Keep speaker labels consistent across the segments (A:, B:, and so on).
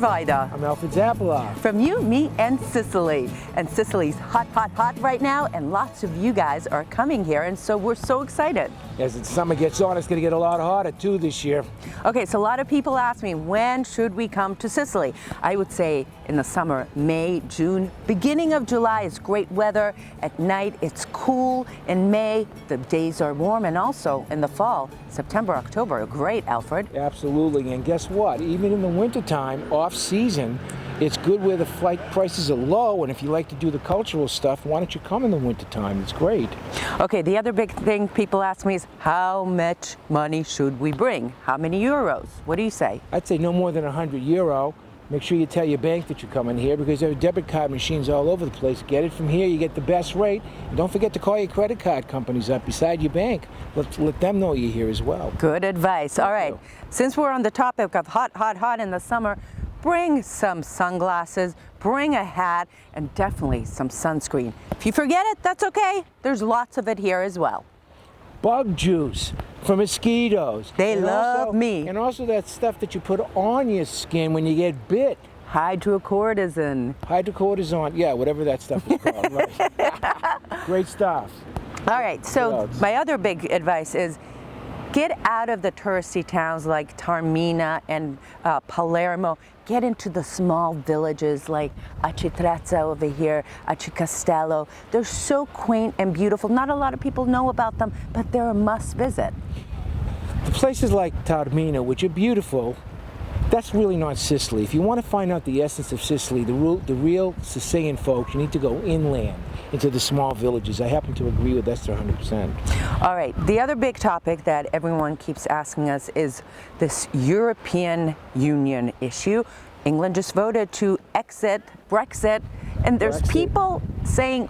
A: provider.
B: I'm Alfred Zappala.
A: From you, me, and Sicily. And Sicily's hot, hot, hot right now, and lots of you guys are coming here, and so we're so excited.
B: As the summer gets on, it's going to get a lot hotter too this year.
A: Okay, so a lot of people ask me, when should we come to Sicily? I would say in the summer, May, June, beginning of July is great weather. At night, it's cool. In May, the days are warm, and also in the fall, September, October, great, Alfred.
B: Absolutely, and guess what? Even in the wintertime, off-season, it's good where the flight prices are low, and if you like to do the cultural stuff, why don't you come in the wintertime? It's great.
A: Okay, the other big thing people ask me is, how much money should we bring? How many euros? What do you say?
B: I'd say no more than €100. Make sure you tell your bank that you're coming here because there are debit card machines all over the place. Get it from here, you get the best rate. And don't forget to call your credit card companies up beside your bank. Let them know you're here as well.
A: Good advice. All right, since we're on the topic of hot, hot, hot in the summer, bring some sunglasses, bring a hat, and definitely some sunscreen. If you forget it, that's okay. There's lots of it here as well.
B: Bug juice for mosquitoes.
A: They love me.
B: And also that stuff that you put on your skin when you get bit.
A: Hydrocortisone.
B: Hydrocortisone, yeah, whatever that stuff is called. Right. Great stuff.
A: All right, so my other big advice is get out of the touristy towns like Taormina and Palermo. Get into the small villages like Acitrezza over here, Acicastello. They're so quaint and beautiful. Not a lot of people know about them, but they're a must visit.
B: The places like Taormina, which are beautiful, that's really not Sicily. If you want to find out the essence of Sicily, the real Sicilian folks, you need to go inland into the small villages. I happen to agree with Esther 100%.
A: All right, the other big topic that everyone keeps asking us is this European Union issue. England just voted to exit Brexit, and there's people saying,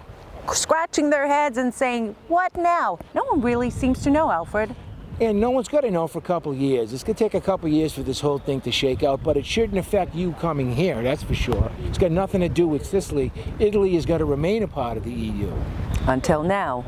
A: scratching their heads and saying, what now? No one really seems to know, Alfred.
B: And no one's going to know for a couple of years. It's going to take a couple of years for this whole thing to shake out, but it shouldn't affect you coming here, that's for sure. It's got nothing to do with Sicily. Italy is going to remain a part of the EU.
A: Until now.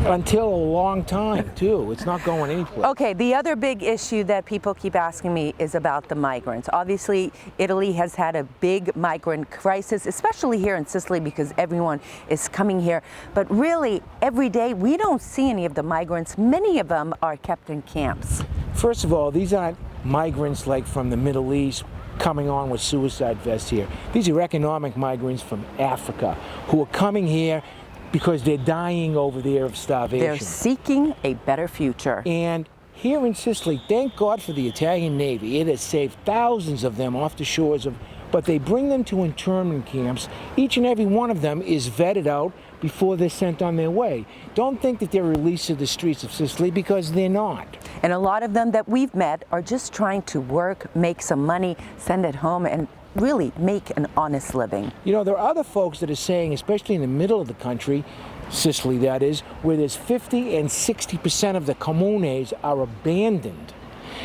B: Until a long time, too. It's not going anyplace.
A: Okay, the other big issue that people keep asking me is about the migrants. Obviously, Italy has had a big migrant crisis, especially here in Sicily because everyone is coming here. But really, every day, we don't see any of the migrants. Many of them are kept in camps.
B: First of all, these aren't migrants like from the Middle East coming on with suicide vests here. These are economic migrants from Africa who are coming here because they're dying over there of starvation.
A: They're seeking a better future.
B: And here in Sicily, thank God for the Italian Navy. It has saved thousands of them off the shores of, but they bring them to internment camps. Each and every one of them is vetted out before they're sent on their way. Don't think that they're released to the streets of Sicily because they're not.
A: And a lot of them that we've met are just trying to work, make some money, send it home, and really make an honest living.
B: You know, there are other folks that are saying, especially in the middle of the country, Sicily that is, where there's 50 and 60% of the comunes are abandoned,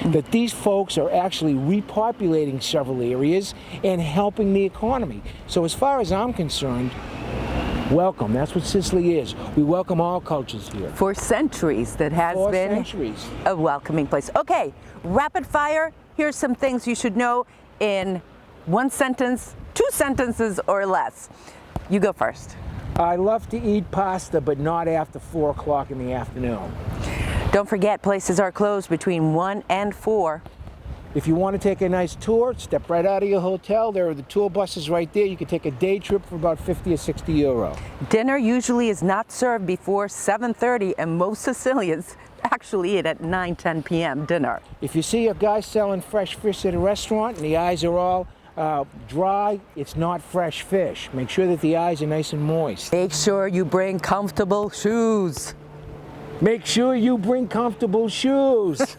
B: that these folks are actually repopulating several areas and helping the economy. So as far as I'm concerned, welcome. That's what Sicily is. We welcome all cultures here.
A: For centuries, that has been a welcoming place. Okay, rapid fire. Here's some things you should know in one sentence, 2 sentences or less. You go first.
B: I love to eat pasta, but not after 4 o'clock in the afternoon.
A: Don't forget, places are closed between 1 and 4.
B: If you want to take a nice tour, step right out of your hotel. There are the tour buses right there. You can take a day trip for about 50 or 60 euro.
A: Dinner usually is not served before 7:30, and most Sicilians actually eat at 9-10 p.m. dinner.
B: If you see a guy selling fresh fish at a restaurant and the eyes are all dry, it's not fresh fish. Make sure that the eyes are nice and moist.
A: Make sure you bring comfortable shoes.
B: Make sure you bring comfortable shoes.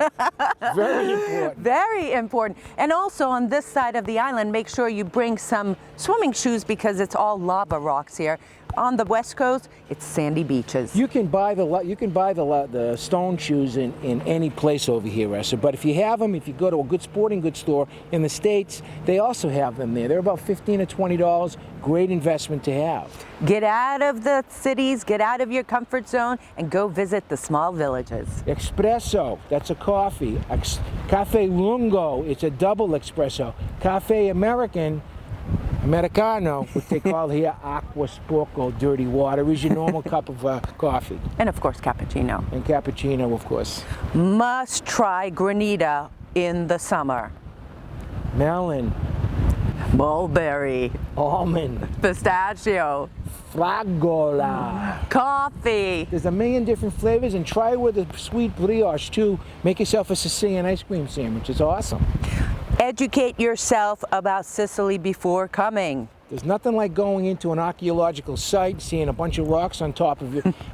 B: Very important.
A: Very important. And also on this side of the island, make sure you bring some swimming shoes because it's all lava rocks here. on the West Coast, it's sandy beaches.
B: You can buy the stone shoes in any place over here, Esther. But if you have them, if you go to a good sporting goods store in the States, they also have them there. They're about $15 to $20. Great investment to have.
A: Get out of the cities, get out of your comfort zone, and go visit the small villages.
B: Espresso, that's a coffee. Cafe Lungo, it's a double espresso. Cafe Americano, what they call here acqua sporco, dirty water, is your normal cup of coffee.
A: And of course, cappuccino.
B: And cappuccino, of course.
A: Must try granita in the summer.
B: Melon.
A: Mulberry.
B: Almond.
A: Pistachio.
B: Fragola.
A: Coffee.
B: There's a million different flavors, and try it with a sweet brioche too. Make yourself a Sicilian ice cream sandwich. It's awesome.
A: Educate yourself about Sicily before coming.
B: There's nothing like going into an archaeological site, seeing a bunch of rocks on top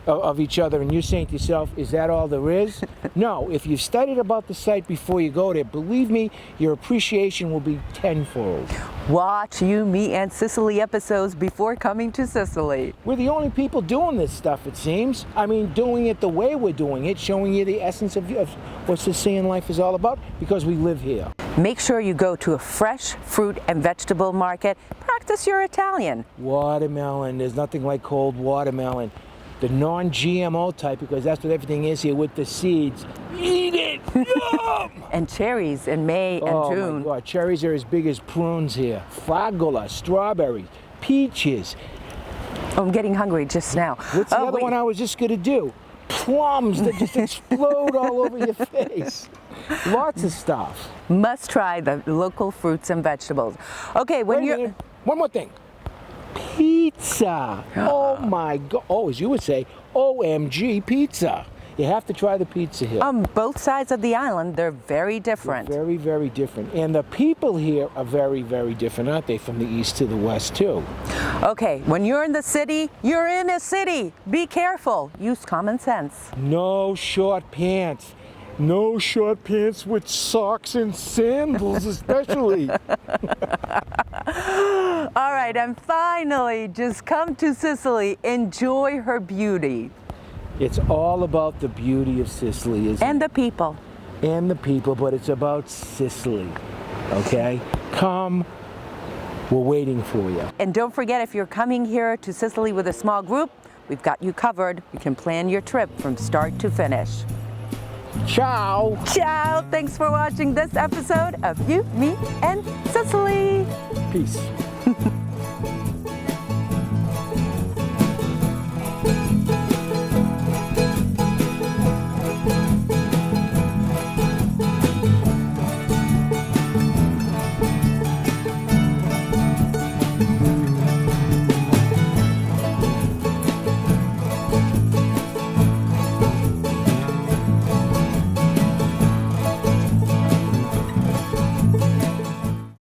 B: of each other, and you're saying to yourself, is that all there is? No, if you've studied about the site before you go there, believe me, your appreciation will be tenfold.
A: Watch You, Me, and Sicily episodes before coming to Sicily.
B: We're the only people doing this stuff, it seems. I mean, doing it the way we're doing it, showing you the essence of what Sicilian life is all about, because we live here.
A: Make sure you go to a fresh fruit and vegetable market. Practice your Italian.
B: Watermelon, there's nothing like cold watermelon. The non-GMO type, because that's what everything is here with the seeds. Eat it! Yum!
A: And cherries in May and June.
B: Oh my God, cherries are as big as prunes here. Fragola, strawberries, peaches.
A: Oh, I'm getting hungry just now.
B: What's the other one I was just gonna do? Plums that just explode all over your face. Lots of stuff.
A: Must try the local fruits and vegetables. Okay, when you're...
B: One more thing. Pizza. Oh my God. Oh, as you would say, OMG pizza. You have to try the pizza here.
A: On both sides of the island, they're very different.
B: They're very, very different. And the people here are very, very different, aren't they, from the east to the west, too?
A: Okay, when you're in the city, you're in a city. Be careful. Use common sense.
B: No short pants. No short pants with socks and sandals, especially.
A: All right, and finally, just come to Sicily. Enjoy her beauty.
B: It's all about the beauty of Sicily, isn't it?
A: And the people.
B: And the people, but it's about Sicily, okay? Come, we're waiting for you.
A: And don't forget, if you're coming here to Sicily with a small group, we've got you covered. You can plan your trip from start to finish.
B: Ciao!
A: Ciao! Thanks for watching this episode of You, Me, and Sicily.
B: Peace.